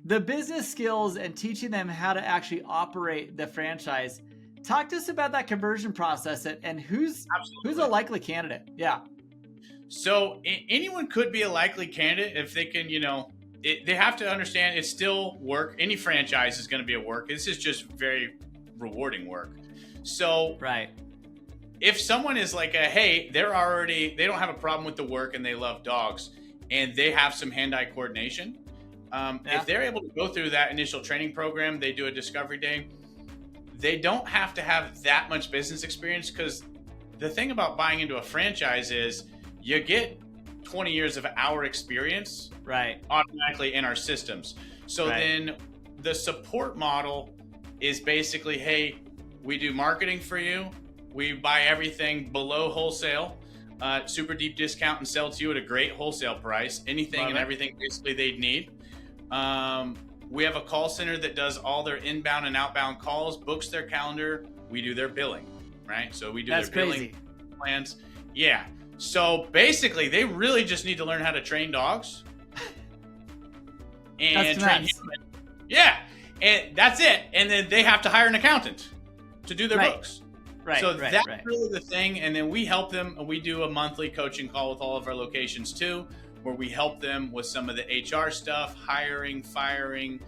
the business skills and teaching them how to actually operate the franchise. Talk to us about that conversion process and who's a likely candidate. Yeah. So anyone could be a likely candidate if they can, they have to understand it's still work. Any franchise is going to be a work. This is just very rewarding work. So right. If someone is like hey, they don't have a problem with the work and they love dogs and they have some hand-eye coordination. If they're able to go through that initial training program, they do a discovery day. They don't have to have that much business experience, because the thing about buying into a franchise is you get 20 years of our experience automatically in our systems. So then the support model is basically, hey, we do marketing for you. We buy everything below wholesale, super deep discount, and sell to you at a great wholesale price. Anything and everything basically they'd need. We have a call center that does all their inbound and outbound calls, books their calendar. We do their billing, right? So we do their billing plans. Yeah. So basically, they really just need to learn how to train dogs and train humans. Yeah. And that's it. And then they have to hire an accountant to do their books. So that's really the thing. And then we help them. We do a monthly coaching call with all of our locations too, where we help them with some of the HR stuff, hiring, firing,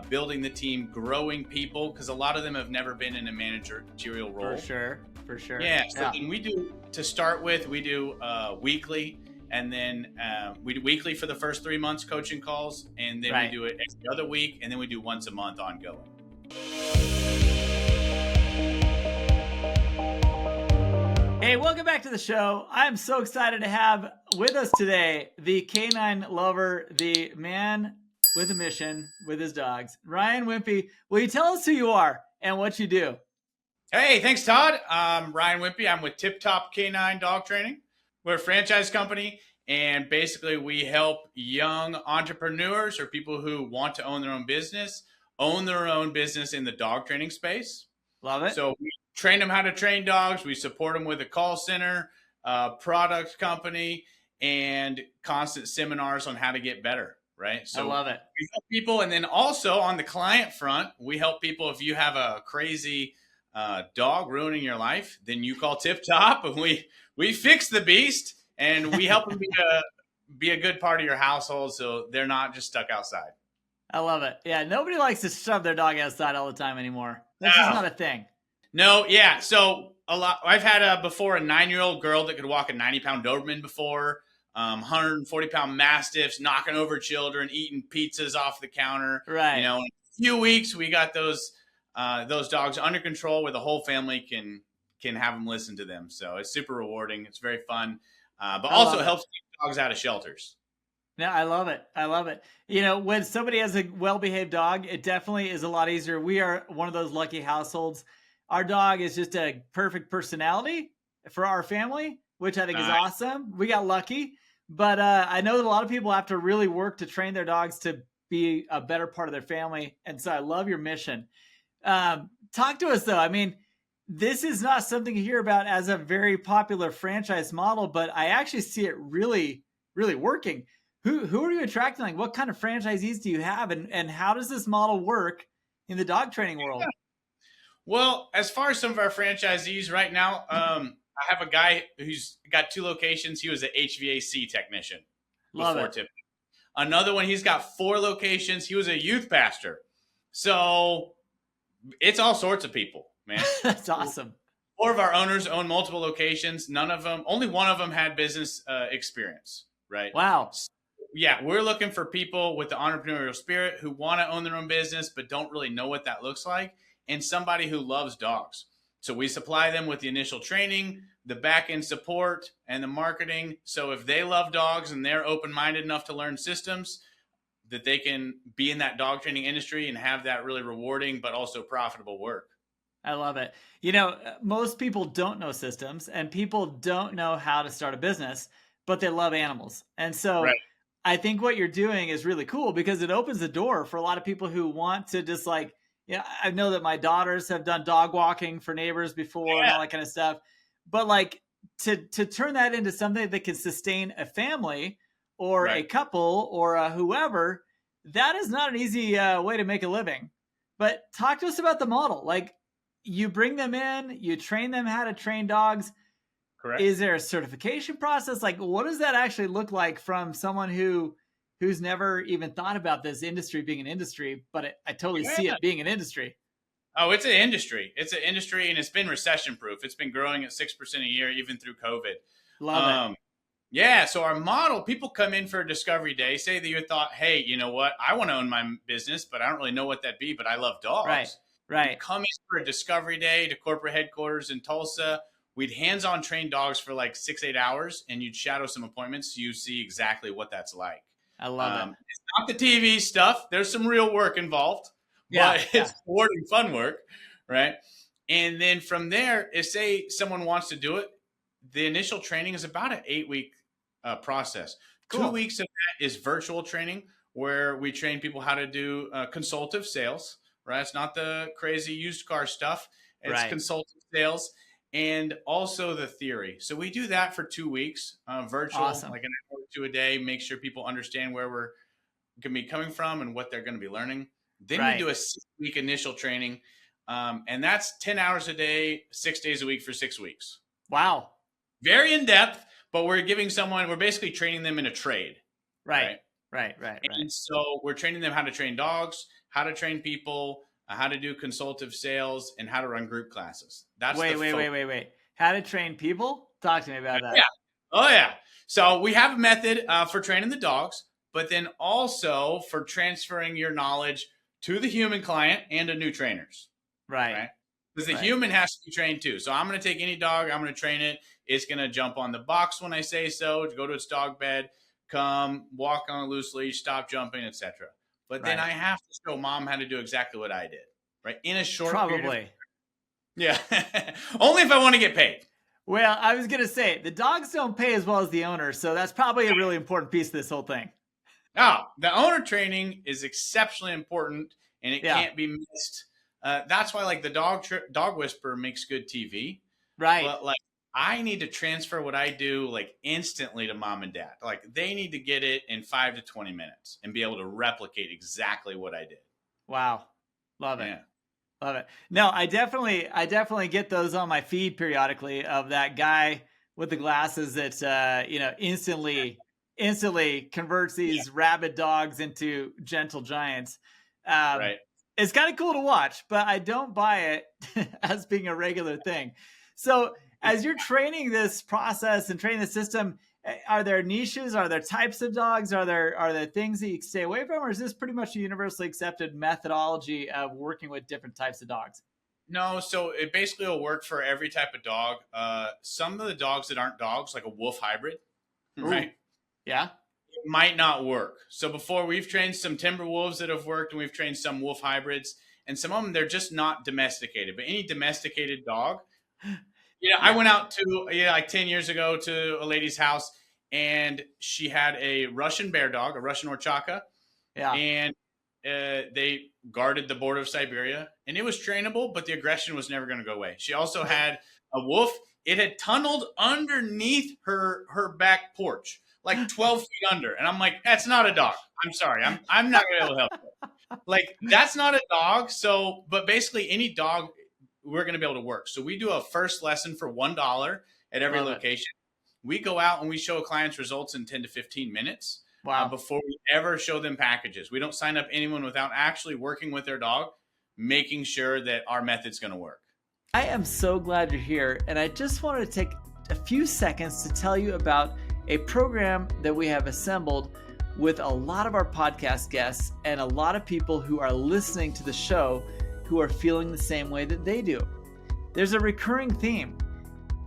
building the team, growing people, because a lot of them have never been in a managerial role. For sure. Yeah. So then we do, to start with, we do weekly, and then we do weekly for the first 3 months coaching calls, and then we do it every other week, and then we do once a month ongoing. Hey, welcome back to the show. I'm so excited to have with us today the canine lover, the man with a mission with his dogs, Ryan Wimpey. Will you tell us who you are and what you do? Hey, thanks, Todd. I'm Ryan Wimpey. I'm with Tip Top Canine Dog Training. We're a franchise company, and basically we help young entrepreneurs or people who want to own their own business in the dog training space. Love it. So we train them how to train dogs. We support them with a call center, product company, and constant seminars on how to get better, right? So I love it. We help people. And then also on the client front, we help people. If you have a crazy dog ruining your life, then you call Tip Top, and we fix the beast, and we help them be a good part of your household, so they're not just stuck outside. I love it. Yeah, nobody likes to shove their dog outside all the time anymore. That's just not a thing. No, yeah. So I've had before a 9-year-old girl that could walk a 90-pound Doberman before, 140-pound Mastiffs knocking over children, eating pizzas off the counter. Right. In a few weeks, we got those dogs under control, where the whole family can have them listen to them. So it's super rewarding. It's very fun, but also helps keep dogs out of shelters. No, I love it. I love it. When somebody has a well-behaved dog, it definitely is a lot easier. We are one of those lucky households. Our dog is just a perfect personality for our family, which I think is awesome. We got lucky, but I know that a lot of people have to really work to train their dogs to be a better part of their family. And so I love your mission. Talk to us though. I mean, this is not something you hear about as a very popular franchise model, but I actually see it really, really working. Who are you attracting? Like, what kind of franchisees do you have, and how does this model work in the dog training world? Well, as far as some of our franchisees right now, I have a guy who's got 2 locations. He was an HVAC technician. Love it. Another one, he's got 4 locations. He was a youth pastor. So it's all sorts of people, man. That's awesome. 4 of our owners own multiple locations. Only one of them had business experience, right? Wow. Yeah, we're looking for people with the entrepreneurial spirit who want to own their own business but don't really know what that looks like, and somebody who loves dogs. So we supply them with the initial training, the back-end support, and the marketing. So if they love dogs and they're open-minded enough to learn systems, that they can be in that dog training industry and have that really rewarding but also profitable work. I love it. Most people don't know systems, and people don't know how to start a business, but they love animals. And so I think what you're doing is really cool, because it opens the door for a lot of people who want to just I know that my daughters have done dog walking for neighbors before and all that kind of stuff, but to turn that into something that can sustain a family or a couple or whoever, that is not an easy way to make a living. But talk to us about the model. Like, you bring them in, you train them how to train dogs. Correct. Is there a certification process? Like, what does that actually look like from someone who's never even thought about this industry being an industry, but I totally see it being an industry. Oh, it's an industry. It's an industry, and it's been recession proof. It's been growing at 6% a year, even through COVID. Love it. Yeah. So our model, people come in for a discovery day, say that you thought, hey, you know what? I want to own my business, but I don't really know what that'd be, but I love dogs. Right. You come in for a discovery day to corporate headquarters in Tulsa. We'd hands-on train dogs for like 6-8 hours, and you'd shadow some appointments so you see exactly what that's like. I love it. It's not the TV stuff. There's some real work involved, but it's rewarding, fun work, right? And then from there, if say someone wants to do it, the initial training is about an 8-week process. Cool. 2 weeks of that is virtual training, where we train people how to do consultative sales, right? It's not the crazy used car stuff. It's consultative sales. And also the theory. So we do that for 2 weeks, virtual, like an hour or two a day, make sure people understand where we're going to be coming from and what they're going to be learning. Then we do a 6-week initial training. And that's 10 hours a day, 6 days a week for 6 weeks. Wow. Very in depth, but we're basically training them in a trade. Right. And so we're training them how to train dogs, how to train people, how to do consultative sales, and how to run group classes. That's wait. How to train people? Talk to me about that. Yeah. Oh, yeah. So we have a method for training the dogs, but then also for transferring your knowledge to the human client and to new trainers. Right. Because the human has to be trained too. So I'm going to take any dog, I'm going to train it. It's going to jump on the box when I say so, to go to its dog bed, come, walk on a loose leash, stop jumping, etc. But then I have to show mom how to do exactly what I did, right? In a short period. Yeah. Only if I want to get paid. Well, I was going to say, the dogs don't pay as well as the owner, so that's probably a really important piece of this whole thing. Oh, the owner training is exceptionally important, and it can't be missed. That's why, like, the dog whisperer makes good TV. Right. But, like, I need to transfer what I do, like, instantly to mom and dad. Like, they need to get it in 5 to 20 minutes and be able to replicate exactly what I did. Wow. Love it. Love it. No, I definitely get those on my feed periodically of that guy with the glasses that, instantly converts these rabid dogs into gentle giants. It's kind of cool to watch, but I don't buy it as being a regular thing. So as you're training this process and training the system, are there niches? Are there types of dogs? Are there things that you can stay away from? Or is this pretty much a universally accepted methodology of working with different types of dogs? No, so it basically will work for every type of dog. Some of the dogs that aren't dogs, like a wolf hybrid, right? Yeah. It might not work. So before, we've trained some timber wolves that have worked, and we've trained some wolf hybrids, and some of them, they're just not domesticated. But any domesticated dog, I went out to, like 10 years ago to a lady's house, and she had a Russian bear dog, a Russian Orchaka. Yeah. And they guarded the border of Siberia, and it was trainable, but the aggression was never going to go away. She also had a wolf. It had tunneled underneath her back porch, like 12 feet under. And I'm like, that's not a dog. I'm sorry. I'm not going to be able to help you. Like, that's not a dog. So, but basically any dog, we're going to be able to work. So we do a first lesson for $1 at every location. We go out and we show clients results in 10 to 15 minutes. Wow. Before we ever show them packages. We don't sign up anyone without actually working with their dog, making sure that our method's going to work. I am so glad you're here. And I just wanted to take a few seconds to tell you about a program that we have assembled with a lot of our podcast guests and a lot of people who are listening to the show who are feeling the same way that they do. There's a recurring theme.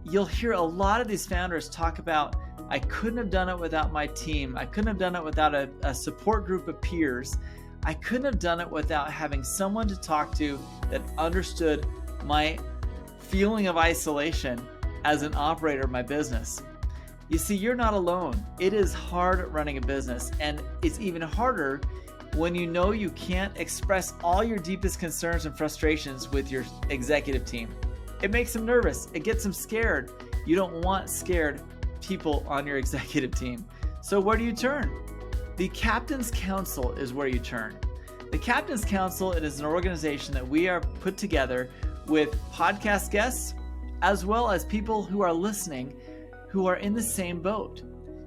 You'll hear a lot of these founders talk about, I couldn't have done it without my team. I couldn't have done it without a support group of peers. I couldn't have done it without having someone to talk to that understood my feeling of isolation as an operator of my business. You see, you're not alone. It is hard running a business, and it's even harder when you know you can't express all your deepest concerns and frustrations with your executive team. It makes them nervous. It gets them scared. You don't want scared people on your executive team. So where do you turn? The Captain's Council is where you turn. The Captain's Council, it is an organization that we are put together with podcast guests, as well as people who are listening who are in the same boat.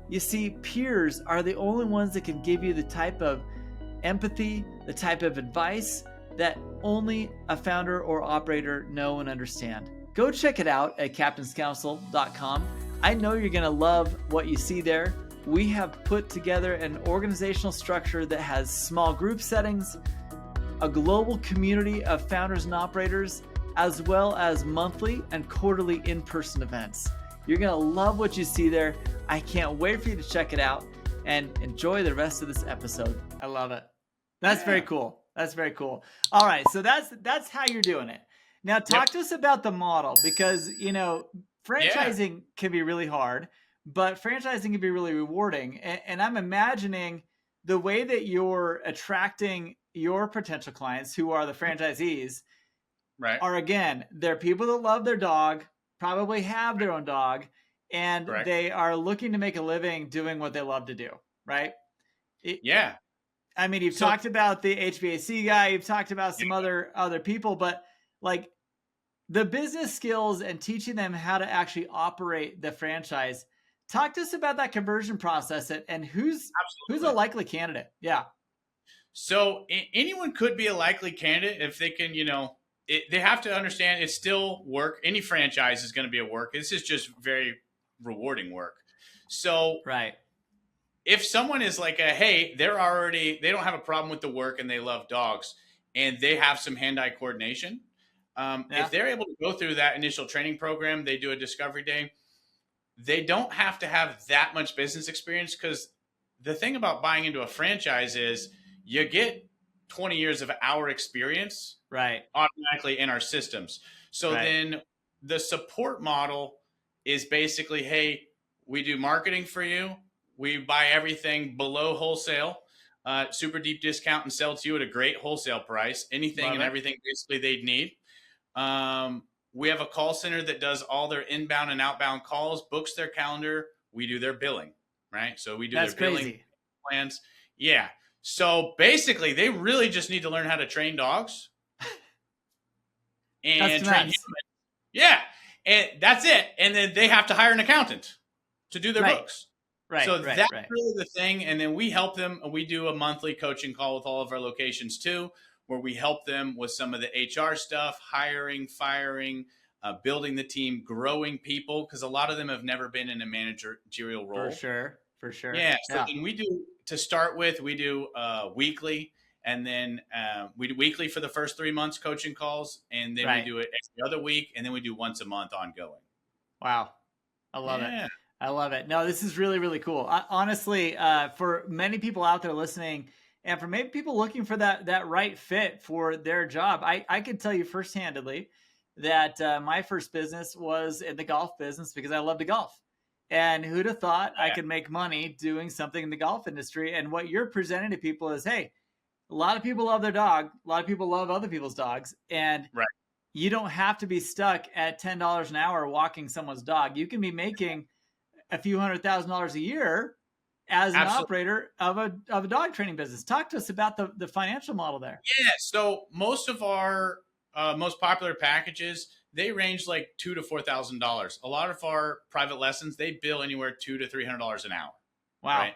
You see, peers are the only ones that can give you the type of empathy, the type of advice that only a founder or operator know and understand. Go check it out at captainscouncil.com. I know you're going to love what you see there. We have put together an organizational structure that has small group settings, a global community of founders and operators, as well as monthly and quarterly in-person events. You're going to love what you see there. I can't wait for you to check it out and enjoy the rest of this episode. I love it. That's very cool. That's very cool. All right. So that's how you're doing it. Now talk to us about the model, because, you know, franchising can be really hard, but franchising can be really rewarding. And I'm imagining the way that you're attracting your potential clients, who are the franchisees, are, again, they're people that love their dog, probably have their own dog, and they are looking to make a living doing what they love to do, right? I mean, you've talked about the HVAC guy, you've talked about some other people, but like the business skills and teaching them how to actually operate the franchise. Talk to us about that conversion process and who's a likely candidate. Yeah. So anyone could be a likely candidate if they can, you know, they have to understand it's still work. Any franchise is going to be a work. This is just very rewarding work. So if someone is like hey, they don't have a problem with the work and they love dogs and they have some hand-eye coordination. If they're able to go through that initial training program, they do a discovery day. They don't have to have that much business experience, because the thing about buying into a franchise is you get 20 years of our experience automatically in our systems. So then the support model is basically, hey, we do marketing for you. We buy everything below wholesale, super deep discount, and sell to you at a great wholesale price, anything and everything basically they'd need. We have a call center that does all their inbound and outbound calls, books their calendar. We do their billing, right? So we do their billing plans. Yeah. So basically, they really just need to learn how to train dogs and train humans. Yeah. And that's it. And then they have to hire an accountant to do their books. So that's really the thing. And then we help them. We do a monthly coaching call with all of our locations too, where we help them with some of the HR stuff, hiring, firing, building the team, growing people, because a lot of them have never been in a managerial role. For sure. Yeah. So then we do, to start with, we do weekly, and then we do weekly for the first 3 months coaching calls, and then we do it every other week, and then we do once a month ongoing. Wow. I love it. I love it. No, this is really, really cool. Honestly, for many people out there listening, and for maybe people looking for that right fit for their job, I can tell you first-handedly that my first business was in the golf business because I love to golf. And who'd have thought I could make money doing something in the golf industry? And what you're presenting to people is, hey, a lot of people love their dog. A lot of people love other people's dogs. And you don't have to be stuck at $10 an hour walking someone's dog. You can be making a few $100,000 a year as an operator of a dog training business. Talk to us about the financial model there. Yeah. So most of our most popular packages, they range like $2,000 to $4,000. A lot of our private lessons, they bill anywhere $200 to $300 an hour. Wow. Right?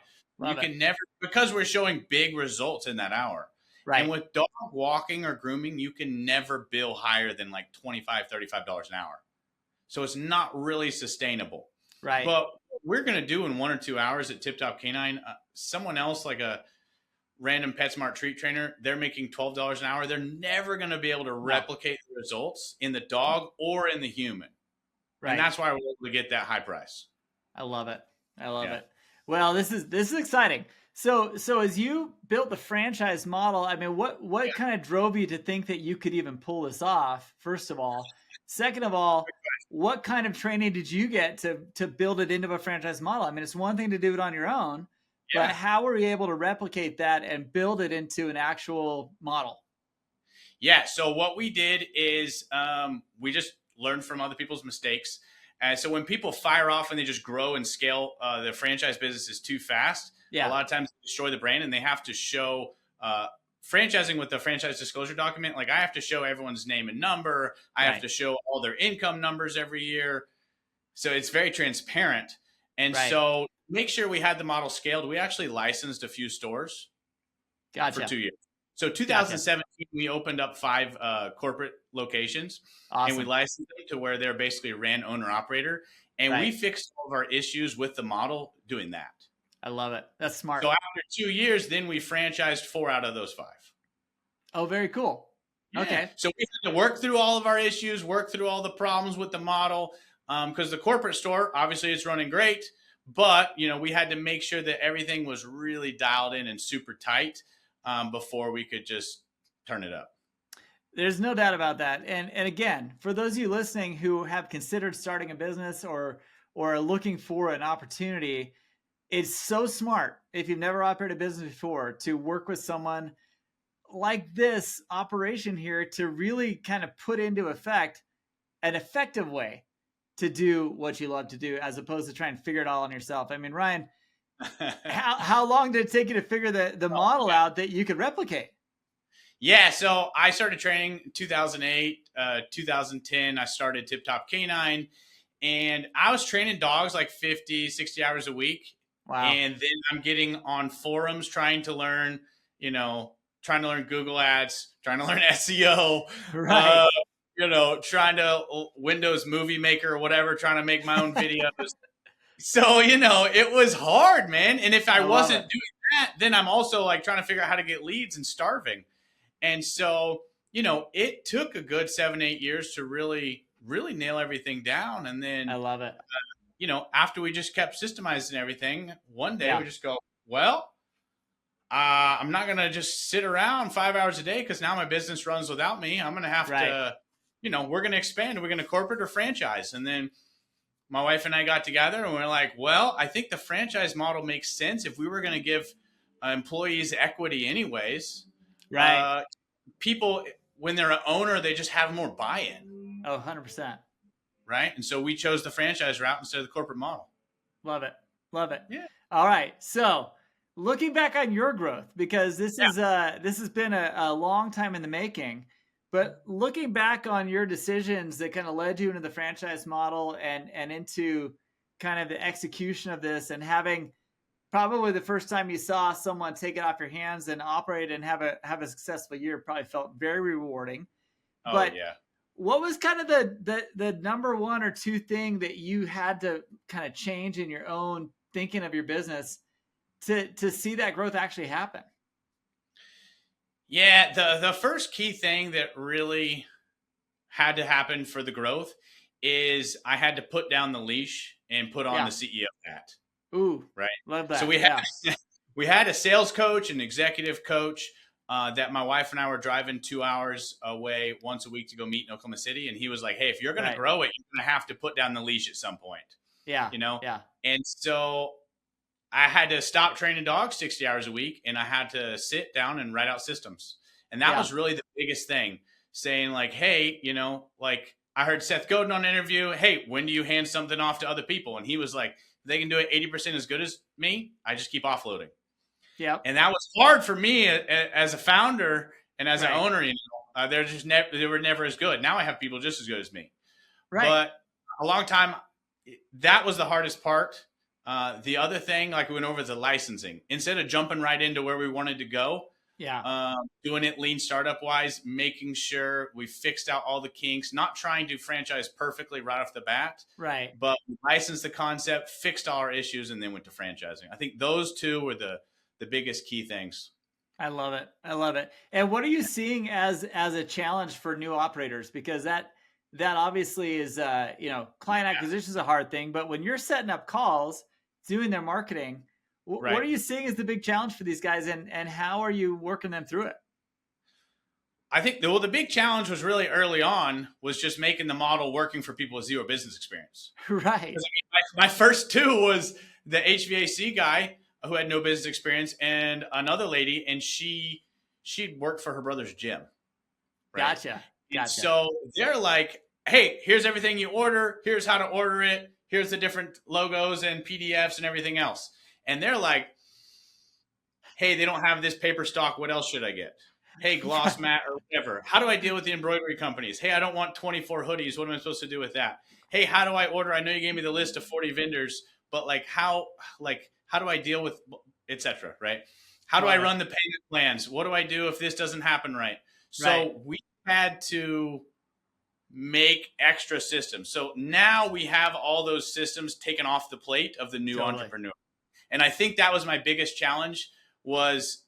You can never, because we're showing big results in that hour. And with dog walking or grooming, you can never bill higher than like $25, $35 an hour. So it's not really sustainable. But what we're going to do in 1 or 2 hours at Tip Top Canine, someone else, like a random PetSmart treat trainer, they're making $12 an hour. They're never going to be able to replicate the results in the dog or in the human. And that's why we're able to get that high price. I love it. I love it. Well, this is exciting. So as you built the franchise model, I mean, what kind of drove you to think that you could even pull this off, first of all? Second of all, what kind of training did you get to build it into a franchise model? I mean, it's one thing to do it on your own, but how were you able to replicate that and build it into an actual model? Yeah. So what we did is we just learned from other people's mistakes. And so when people fire off and they just grow and scale, the franchise business is too fast. A lot of times they destroy the brand, and they have to show franchising with the franchise disclosure document. Like I have to show everyone's name and number. I have to show all their income numbers every year. So it's very transparent. And so make sure we had the model scaled. We actually licensed a few stores for 2 years. So 2017, we opened up 5 corporate locations, and we licensed them to where they're basically ran owner operator. And we fixed all of our issues with the model doing that. I love it. That's smart. So after 2 years, then we franchised 4 out of those 5. Oh, very cool. Yeah. Okay. So we had to work through all of our issues, work through all the problems with the model, because the corporate store, obviously it's running great, but we had to make sure that everything was really dialed in and super tight before we could just turn it up. There's no doubt about that. And again, for those of you listening who have considered starting a business or are looking for an opportunity, it's so smart, if you've never operated a business before, to work with someone like this operation here to really kind of put into effect an effective way to do what you love to do, as opposed to trying to figure it all on yourself. I mean, Ryan, how long did it take you to figure the model out that you could replicate? Yeah, so I started training in 2008, 2010. I started Tip Top Canine, and I was training dogs like 50, 60 hours a week. Wow. And then I'm getting on forums trying to learn, Google ads, trying to learn SEO, right. Trying to Windows Movie Maker or whatever, trying to make my own videos. So, it was hard, man. And if I wasn't doing that, then I'm also like trying to figure out how to get leads and starving. And so, it took a good 7-8 years to really, really nail everything down. And then I love it. After we just kept systemizing everything, one day we just go, well, I'm not going to just sit around 5 hours a day because now my business runs without me. I'm going to have to, we're going to expand. We're going to corporate or franchise. And then my wife and I got together and we're like, well, I think the franchise model makes sense if we were going to give employees equity anyways. Right. People, when they're an owner, they just have more buy-in. Oh, 100%. Right. And so we chose the franchise route instead of the corporate model. Love it. Love it. Yeah. All right. So looking back on your growth, because this has been a long time in the making, but looking back on your decisions that kind of led you into the franchise model and into kind of the execution of this, and having probably the first time you saw someone take it off your hands and operate and have a successful year, probably felt very rewarding. Oh, but yeah. what was kind of the number 1 or 2 thing that you had to kind of change in your own thinking of your business to see that growth actually happen? Yeah, the first key thing that really had to happen for the growth is I had to put down the leash and put on the CEO hat. Ooh, right. Love that. So we had a sales coach, an executive coach that my wife and I were driving 2 hours away once a week to go meet in Oklahoma City. And he was like, hey, if you're going to grow it, you're going to have to put down the leash at some point. Yeah. Yeah. And so I had to stop training dogs 60 hours a week, and I had to sit down and write out systems. And that was really the biggest thing, saying like, hey, like I heard Seth Godin on an interview. Hey, when do you hand something off to other people? And he was like, if they can do it 80% as good as me, I just keep offloading. Yeah. And that was hard for me as a founder and as an owner. They were never as good. Now I have people just as good as me. Right. But a long time, that was the hardest part. The other thing, like we went over, the licensing. Instead of jumping right into where we wanted to go, doing it lean startup wise, making sure we fixed out all the kinks, not trying to franchise perfectly right off the bat, but we licensed the concept, fixed all our issues, and then went to franchising. I think those 2 were the biggest key things. I love it. I love it. And what are you seeing as a challenge for new operators? Because that obviously is, client acquisition is a hard thing, but when you're setting up calls, doing their marketing, what are you seeing as the big challenge for these guys, and how are you working them through it? I think the big challenge was really early on was just making the model working for people with zero business experience. Right. My first 2 was the HVAC guy who had no business experience, and another lady, and she'd worked for her brother's gym. Right? Gotcha. So they're like, hey, here's everything you order. Here's how to order it. Here's the different logos and PDFs and everything else. And they're like, hey, they don't have this paper stock. What else should I get? Hey, gloss mat or whatever. How do I deal with the embroidery companies? Hey, I don't want 24 hoodies. What am I supposed to do with that? Hey, how do I order? I know you gave me the list of 40 vendors, but how do I deal with etc. Right? How do I run the payment plans? What do I do if this doesn't happen right? So we had to make extra systems. So now we have all those systems taken off the plate of the new entrepreneur. And I think that was my biggest challenge, was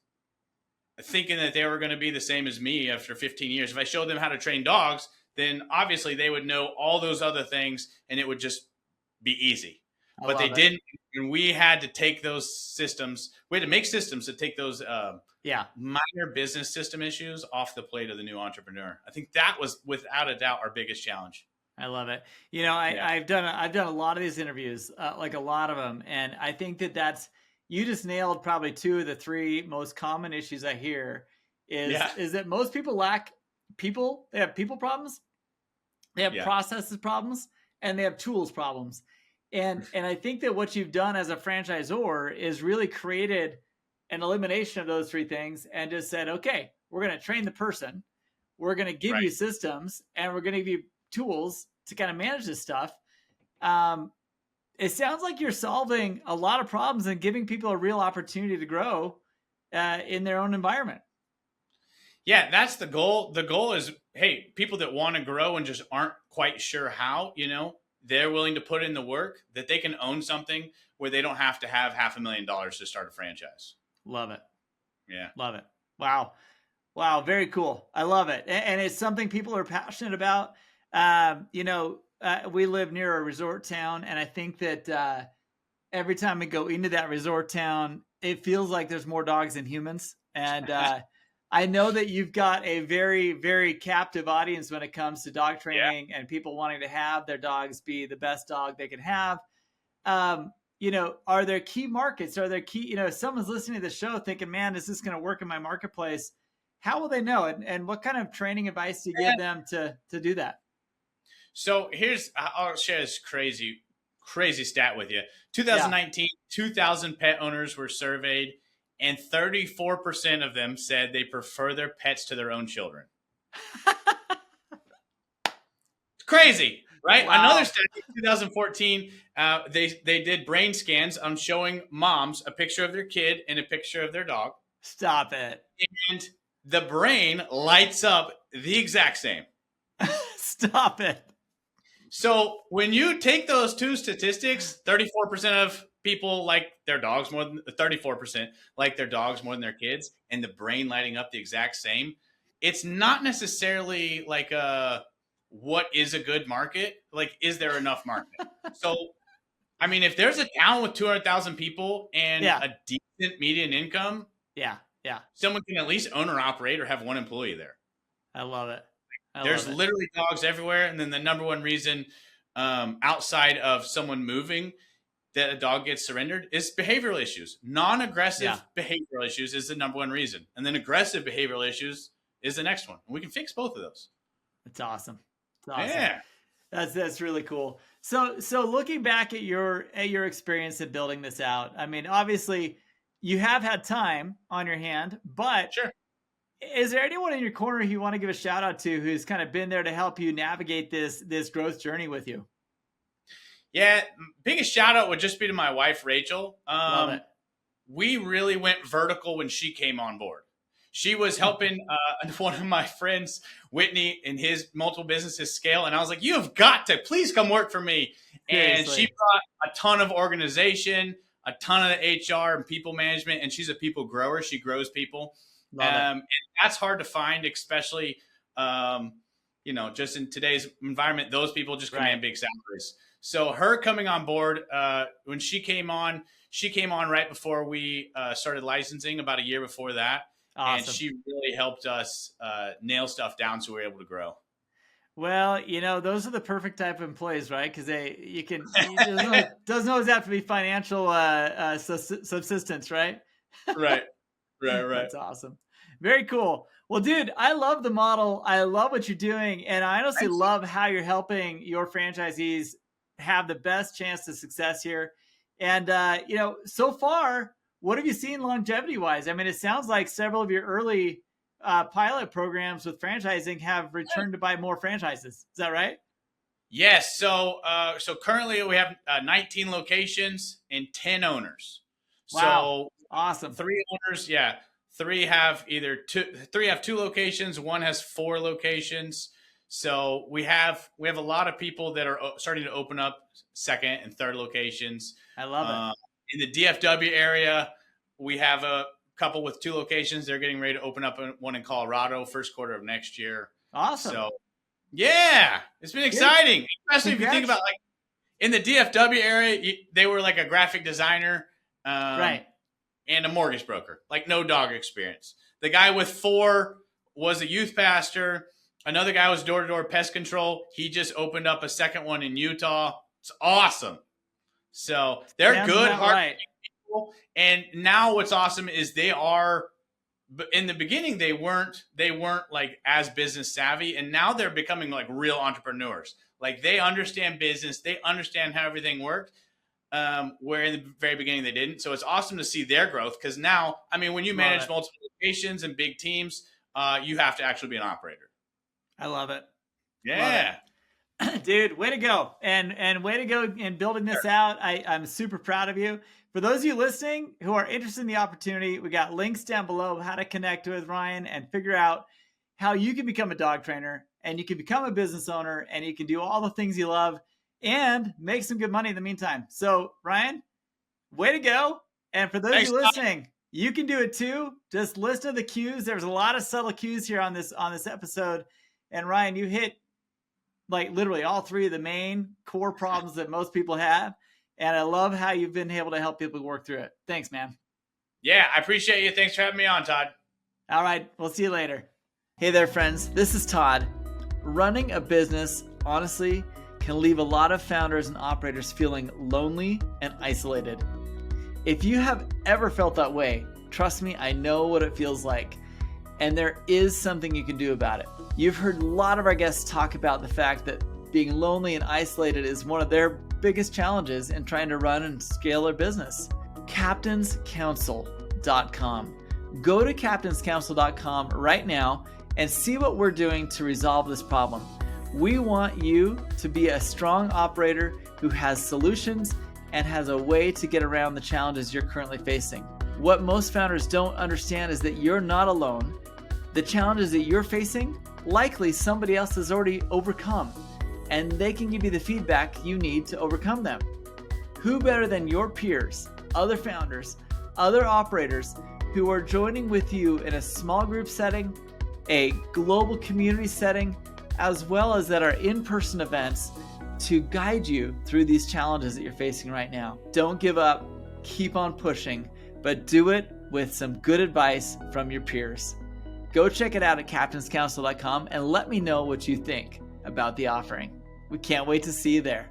thinking that they were going to be the same as me after 15 years. If I showed them how to train dogs, then obviously they would know all those other things and it would just be easy. But they didn't. And we had to take those systems. We had to make systems to take those minor business system issues off the plate of the new entrepreneur. I think that was without a doubt our biggest challenge. I love it. You know, I've done a lot of these interviews, like a lot of them. And I think that's, you just nailed probably 2 of the 3 most common issues I hear is that most people lack people. They have people problems. They have processes problems, and they have tools problems. And I think that what you've done as a franchisor is really created an elimination of those 3 things and just said, okay, we're going to train the person. We're going to give you systems, and we're going to give you tools to kind of manage this stuff. It sounds like you're solving a lot of problems and giving people a real opportunity to grow in their own environment. Yeah, that's the goal. The goal is, hey, people that want to grow and just aren't quite sure how, they're willing to put in the work, that they can own something where they don't have to have $500,000 to start a franchise. Love it. Yeah. Love it. Wow. Wow. Very cool. I love it. And it's something people are passionate about. We live near a resort town, and I think that every time we go into that resort town, it feels like there's more dogs than humans. And I know that you've got a very, very captive audience when it comes to dog training and people wanting to have their dogs be the best dog they can have. Are there key markets? Are there key, if someone's listening to the show thinking, man, is this going to work in my marketplace? How will they know? And what kind of training advice do you give them to do that? So I'll share this crazy stat with you. 2019, 2,000 pet owners were surveyed, and 34% of them said they prefer their pets to their own children. It's crazy, right? Wow. Another stat, in 2014, they did brain scans on showing moms a picture of their kid and a picture of their dog. Stop it. And the brain lights up the exact same. Stop it. So when you take those 2 statistics, 34% of people like their dogs more than 34% like their dogs more than their kids, and the brain lighting up the exact same. It's not necessarily like what is a good market? Like, is there enough market? So, I mean, if there's a town with 200,000 people and a decent median income, someone can at least own or operate or have 1 employee there. I love it. There's literally dogs everywhere. And then the number 1 reason outside of someone moving that a dog gets surrendered is behavioral issues. Non-aggressive behavioral issues is the number 1 reason. And then aggressive behavioral issues is the next one. And we can fix both of those. It's awesome. Yeah. That's really cool. So looking back at your experience in building this out, I mean, obviously you have had time on your hand, but sure. Is there anyone in your corner you want to give a shout out to who's kind of been there to help you navigate this growth journey with you? Yeah, biggest shout out would just be to my wife, Rachel. Love it. We really went vertical when she came on board. She was helping one of my friends, Whitney, in his multiple businesses scale. And I was like, you have got to please come work for me. Seriously. And she brought a ton of organization, a ton of the HR and people management. And she's a people grower. She grows people. And that's hard to find, especially, just in today's environment, those people just command big salaries. So her coming on board, when she came on right before we started licensing, about a year before that. Awesome. And she really helped us nail stuff down so we were able to grow. Well, those are the perfect type of employees, right? Because doesn't always have to be financial subsistence, right? Right. That's awesome. Very cool. Well, dude, I love the model. I love what you're doing. And I honestly love how you're helping your franchisees have the best chance to success here. And, so far, what have you seen longevity wise? I mean, it sounds like several of your early pilot programs with franchising have returned to buy more franchises. Is that right? Yes. So currently we have 19 locations and 10 owners. Wow. So awesome. 3 owners. Yeah. 3 have 2 locations. 1 has 4 locations. So we have a lot of people that are starting to open up second and third locations. I love it. In the DFW area, we have a couple with 2 locations. They're getting ready to open up one in Colorado first quarter of next year. Awesome. So yeah, it's been exciting, especially if you think about like in the DFW area, they were like a graphic designer, right, and a mortgage broker, like no dog experience. The guy with 4 was a youth pastor. Another guy was door-to-door pest control. He just opened up a second one in Utah. It's awesome. So they're good, hard people. And now what's awesome is they are. But in the beginning, they weren't like as business savvy, and now they're becoming like real entrepreneurs. Like they understand business, they understand how everything worked. Where in the very beginning they didn't. So it's awesome to see their growth because now, I mean, when you manage multiple locations and big teams, you have to actually be an operator. I love it. Yeah. Love it. Dude, way to go. And way to go in building this out. I'm super proud of you. For those of you listening who are interested in the opportunity, we got links down below of how to connect with Ryan and figure out how you can become a dog trainer and you can become a business owner and you can do all the things you love and make some good money in the meantime. So Ryan, way to go. And for those of you listening, you can do it too. Just listen to the cues. There's a lot of subtle cues here on this episode. And Ryan, you hit like literally all 3 of the main core problems that most people have. And I love how you've been able to help people work through it. Thanks, man. Yeah, I appreciate you. Thanks for having me on, Todd. All right. We'll see you later. Hey there, friends. This is Todd. Running a business, honestly, can leave a lot of founders and operators feeling lonely and isolated. If you have ever felt that way, trust me, I know what it feels like. And there is something you can do about it. You've heard a lot of our guests talk about the fact that being lonely and isolated is one of their biggest challenges in trying to run and scale their business. captainscouncil.com. Go to captainscouncil.com right now and see what we're doing to resolve this problem. We want you to be a strong operator who has solutions and has a way to get around the challenges you're currently facing. What most founders don't understand is that you're not alone. The challenges that you're facing, likely somebody else has already overcome, and they can give you the feedback you need to overcome them. Who better than your peers, other founders, other operators who are joining with you in a small group setting, a global community setting, as well as at our in-person events to guide you through these challenges that you're facing right now. Don't give up, keep on pushing, but do it with some good advice from your peers. Go check it out at captainscouncil.com and let me know what you think about the offering. We can't wait to see you there.